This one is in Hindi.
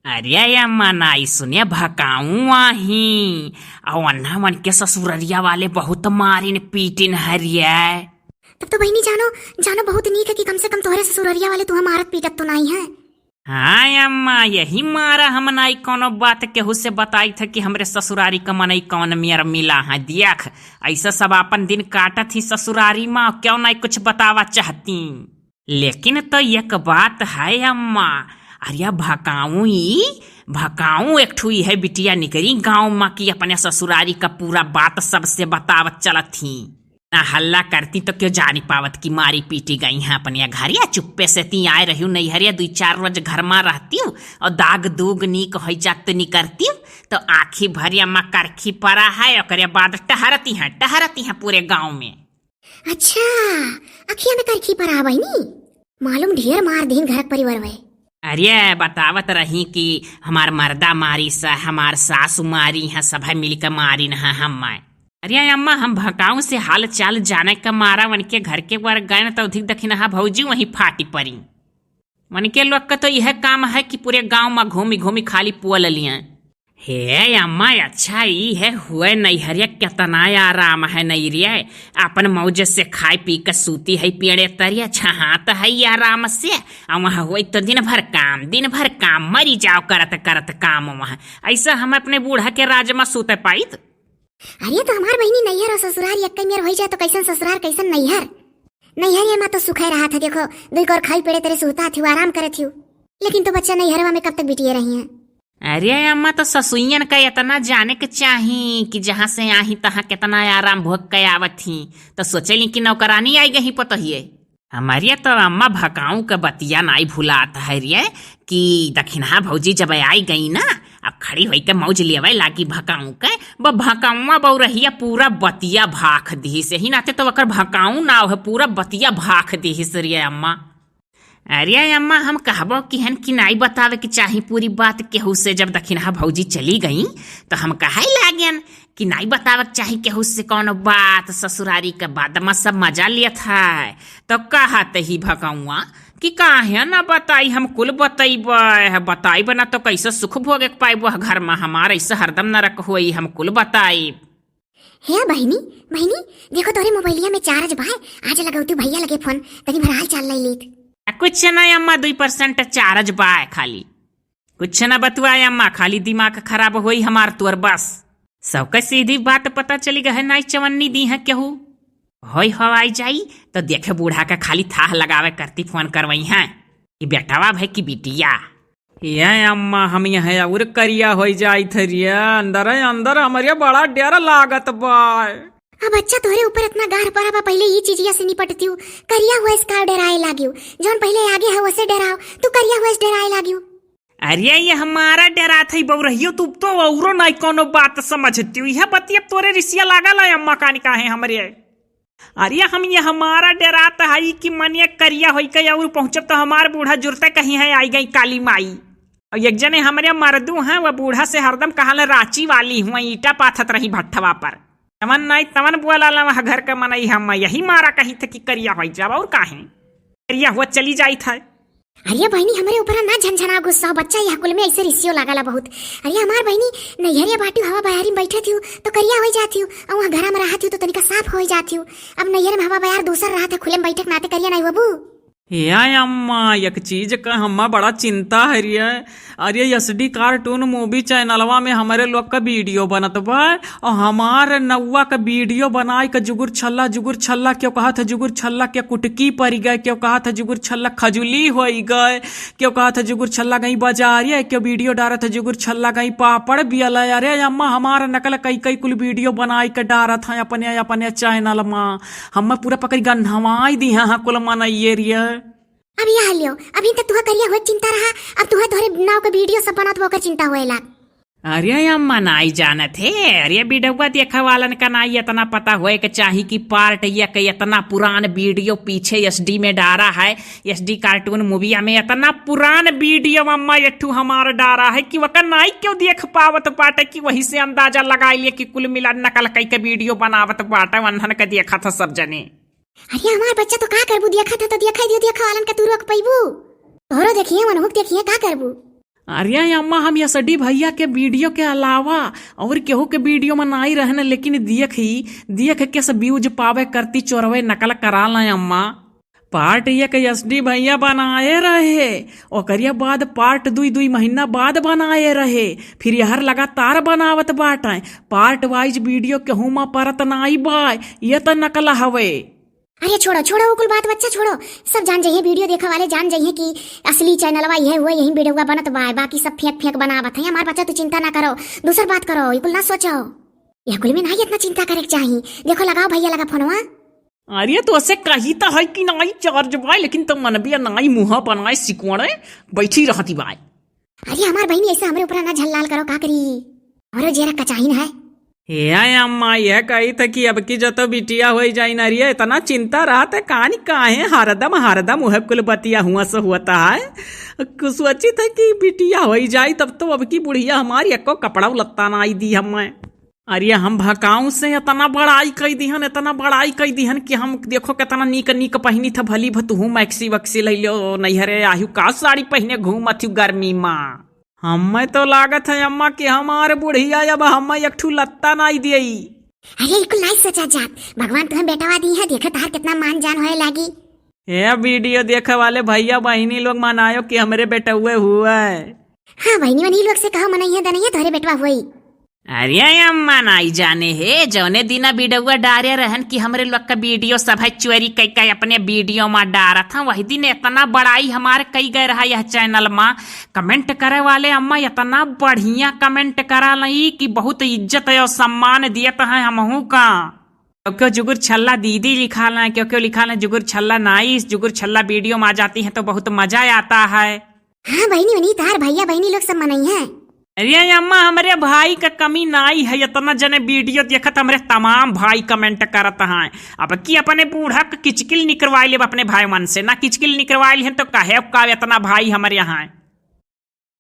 अरे अम्मा नाई सुनिया भकाऊ आही और अन्ना मन के ससुररिया वाले बहुत मारिन पीटिन हरिया। तब तो बहनी जानो जानो बहुत नीक है कि कम से कम तोहरे ससुररिया वाले तू मारत पीटत तो नहीं है। हाँ अम्मा यही मारा हम नाई कोनो बात केहू से बताई था कि हमरे ससुरारी का मनई कौन मेरा मिला है देख ऐसा सब अपन दिन काटत ही ससुरारी माँ क्यों नहीं कुछ बतावा चाहती। लेकिन तो एक बात है अम्मा अरे भकाऊ एक ठुई है बिटिया निकरी गाँव माँ की अपने ससुरारी का पूरा बात सबसे बतावत चलत थी ना हल्ला करती तो क्यों जानी पावत की मारी पीटी गई है अपने घर या चुप्पे से ती आए रही नहीं हरिया 2-4 रोज घर में रहती हूँ और दाग दूग नीक हो जात नहीं करती हूँ तो आखी भरी अम्मा करखी पड़ा है और बाद टहरती हैं पूरे गाँव में। अच्छा अखिया में करखी पड़ा बहनी मालूम ढेर मार दिन घर परिवार में। अरे बतावत रही कि हमार मर्दा मारी सा हमार सासु मारी है सब मिलकर मारी न हम। अरे अम्मा हम भकाऊ से हाल चाल जाने का मारा वन के घर के बार गए तो अधिक दखिन भौजी वहीं फाटी पड़ी। वन के लोग का तो यह काम है कि पूरे गांव में घूमी घूमी खाली पुअल लिया। हे अम्मा अच्छा ही है हुए नैहरिया कितना आराम है नैरिया अपन मौज से खाए पी कर सूती है पेड़े तरिया छहात है आराम से वहाँ हुई तो दिन भर काम मरी जाओ करत काम वहाँ ऐसा हम अपने बूढ़ा के राज में सूते पाई। अरे तो हमार बहनी नैहर और ससुराल एक मेर हो जाए तो कैसन ससुराल कैसन नैहर ये माँ तो सुखाई रहा था देखो 2 और खाई पेड़े तेरे सोता थी आराम करे थी लेकिन तो बच्चा नैहरवा में कब तक बिटिए रही है। अरे अम्मा तो ससुइयन का इतना जाने के चाही कि जहाँ से आई तहाँ कितना आराम भोग के आवत थी तो सोचली कि नौकरानी आई गई पतहिए हमारी तो अम्मा भकाऊ का बतिया नाई भूलाता है रे कि दखिना भौजी जब आई गई ना अब खड़ी होई के मौज लेवे लागी भकाऊ के भकाऊआ बहु रहिया पूरा बतिया भाख दी से ही नाते तो वकर भकाऊ ना है पूरा बतिया भाख दी से रे अम्मा। अरे अम्मा हम कहबो कि हन कि नाई बतावे कि चाहे पूरी बात केहू से जब दखिना भौजी चली गई तो हम कहे लागन कि नाई बतावे चाहे केहू से कौन बात ससुरारी के बाद में सब मजा लिया था तो कहते ही भकाऊआ कि काहे ना बताई हम कुल बताई ना तो कैसे सुख भोगे पाइब घर में हमारे ऐसे हरदम न रख हुई हम कुल बताई। हे बहनी देखो तोरे मोबाइलिया में चार्ज भाई आज लगाऊ तू भैया लगे फोन तनी भर हाल चाल ली कुछ ना अम्मा 2% चार्ज बाय खाली कुछ ना बतुआए अम्मा खाली दिमाग खराब होई हमार तोर बस सबका सीधी बात पता चली गए नाई चवन्नी दी है केहू होई हवाई जाई तो देखे बूढ़ा का खाली थाह लगावे करती फोन करवई है कि बेटावा भाई की बिटिया ये अम्मा हम यहाँ और करिया हो जाई थरिया अंदर हमारे बड़ा डर लागत बा। अब अच्छा तोरे ऊपर इतना गार पड़ा पहले ये चीजिया से निपटती हूँ करिया हुआ इसका डराए लागियो जौन पहले आगे है वैसे डराओ तू करिया हुआ इस डराए लागियो। अरे ये हमारा डरा था बहु रहियो तू तो औरो नहीं कोनो बात समझती हुई है बतिया तोरे रिसिया लागल है अम्मा कानी का है हमारे। अरे हम ये हमारा डराता है कि मनिया करिया होई के और पहुंचब तो हमार बूढ़ा जुरते कहीं है आई गई काली माई और एक जने हमारे मर्दू हैं वह बूढ़ा से हरदम कहा रांची वाली हुआ ईटा पाथत रही भट्ठवा पर तमन नहीं तमन बोला वह घर का मनई हम यही मारा कही थे कि करिया हो जाब और काहे करिया हुआ चली जाई था। अरे बहनी हमारे ऊपर ना झनझना गुस्सा बच्चा यहाँ कुल में ऐसे रिसियो लागला बहुत। अरे हमार बहनी नैहरिया बाटी हवा बयारी में बैठे थी तो करिया हो जाती हूँ और वहाँ घर में रहा थी तो तनिका साफ हो जाती हूँ। अब नैहर में हवा बयार दूसर रहा था खुले में बैठक नाते करिया नहीं बाबू। या अम्मा एक चीज का हम्मा बड़ा चिंता है रिया अरे SD कार्टून मूवी चैनलवा में हमारे लोग का वीडियो बनत बा और हमार नौवा का वीडियो बनाए का जुगुर छल्ला क्यों कहा था जुगुर छल्ला क्या कुटकी पड़ गए क्यों कहा था जुगुर छल्ला खजुली हो गए क्यों कहा था जुगुर छल्ला गई बाजारिया क्यों वीडियो डारा था जुगुर छल्ला गई पापड़ बियल। अरे अम्मा हमारा नकल कई कुल वीडियो बनाए के डारा था अपने चैनल में हम पूरा पकड़ गन्हवाई दी है कुल मनइये रिया। अब यहाँ लियो अभी तक तुहा करिया हुआ चिंता रहा अब तुहा तोहरे नाव का वीडियो सब बनत होकर चिंता होएला। अरे अम्मा नाई जानत है अरे वीडियो देखा वालन का नाई इतना पता होए के चाही कि पार्ट ये के इतना पुरान वीडियो पीछे SD में डारा है SD कार्टून मूवी में इतना पुरान वीडियो अम्मा एठू हमारा डारा है कि वह नाई क्यों देख पावत पाटे कि वही से अंदाजा लगा लिए कि कुल मिला नकल कई के वीडियो बनावत पाटा वंधन का देखा था सब जने। अरे हमार बच्चा तो का करबू देखा था तो देखा वालन का तू रोक पैबू तोरो देखिए मनहुक देखिए का करबू। अरे अम्मा हम यसडी भैया के वीडियो के अलावा और केहू के वीडियो में नहीं रहने, लेकिन देख के से व्यूज पावे करती चोरवे नकल करा ला अम्मा। पार्ट एक यसडी भैया बनाए रहे, ओकरिया बाद पार्ट 2 महीना बाद बनाए रहे, फिर यहर लगातार बनावत बाटे। पार्ट वाइज वीडियो केहू में परत नाई बाय, ये तो नकल हवे। अरे छोड़ो छोड़ो वो कुल बात बच्चा छोड़ो, सब जान जाइए, वीडियो देखने वाले जान जाइए कि असली चैनलवा यह हुआ, यही वीडियो का बनत बा, बाकी सब फेंक बनावत है। हमार बच्चा तू चिंता ना करो, दूसर बात करो, ये कुल ना सोचो, यह कुल में नहीं इतना चिंता करे चाहिए। देखो लगाओ भैया लगा फोनवा। अरे तो ऐसे कही तो है कि नाई चार्ज बाय, लेकिन तुम मन भी नाई मुँह बनाए सिकोड़े बैठी रहती बाय। अरे हमार बहनी ऐसे हमारे ऊपर ना झल्लाल करो, का करी हमारो जेरा कचाहीन है। हे अम्मा यह कही था कि अब की जो तो बिटिया हो जाई ना रिया, इतना चिंता रहता है कहानी काहे हरदम वह कुल बतिया हुआ से होता है। सोची था कि बिटिया हो जाई तब तो अब की बुढ़िया हमारी एको कपड़ा लत्ता ना आई दी हमें। अरे हम भकाऊ से इतना बड़ाई कई दीहन कि हम देखो कितना नीक पहनी था, भली भतू मैक्सी वक्सी ले लो नैहरे आयु का साड़ी पहने घूमत गर्मी माँ। हमें तो लागत है अम्मा कि हमारे बुढ़िया अब हमें एक ठू लत्ता नहीं दियई। अरे बिल्कुल नहीं सोचा जात, भगवान तुम्हें बेटावा दी है, देखो तार कितना मान जान होए लागी। ये वीडियो देखे वाले भैया बहनी लोग मनायो कि हमारे बेटा हुआ है। हाँ बहनी वनी लोग से कहो मनाइए दनइए तोरे बेटवा हुई। अरे अम्मा नाई जाने है जौने दिना वीडियो डारे रहन कि हमरे लोग का वीडियो सब है चोरी कई अपने वीडियो में डारा था, वही दिन इतना बड़ाई हमारे कई गए रहा यह चैनल में। कमेंट करे वाले अम्मा इतना बढ़िया कमेंट करा ली कि बहुत इज्जत और सम्मान दियत है हमहू का। क्यों जुगुर छल्ला दीदी लिखा लें, क्यों लिखा लें जुगुर छल्ला नाइस, जुगुर छल्ला वीडियो में आ जाती है तो बहुत मजा आता है। हाँ बहनी वनी तार भैया बहनी लोग सब मनाई है। अरे अम्मा हमारे भाई का कमी नहीं है, इतना जने वीडियो देखत हमारे तमाम भाई कमेंट करत हैं। अब की अपने बूढ़ा किचकिल निकलवा ले अपने भाई मन से, ना किचकिल निकलवा ले तो कहे का इतना भाई हमारे यहाँ।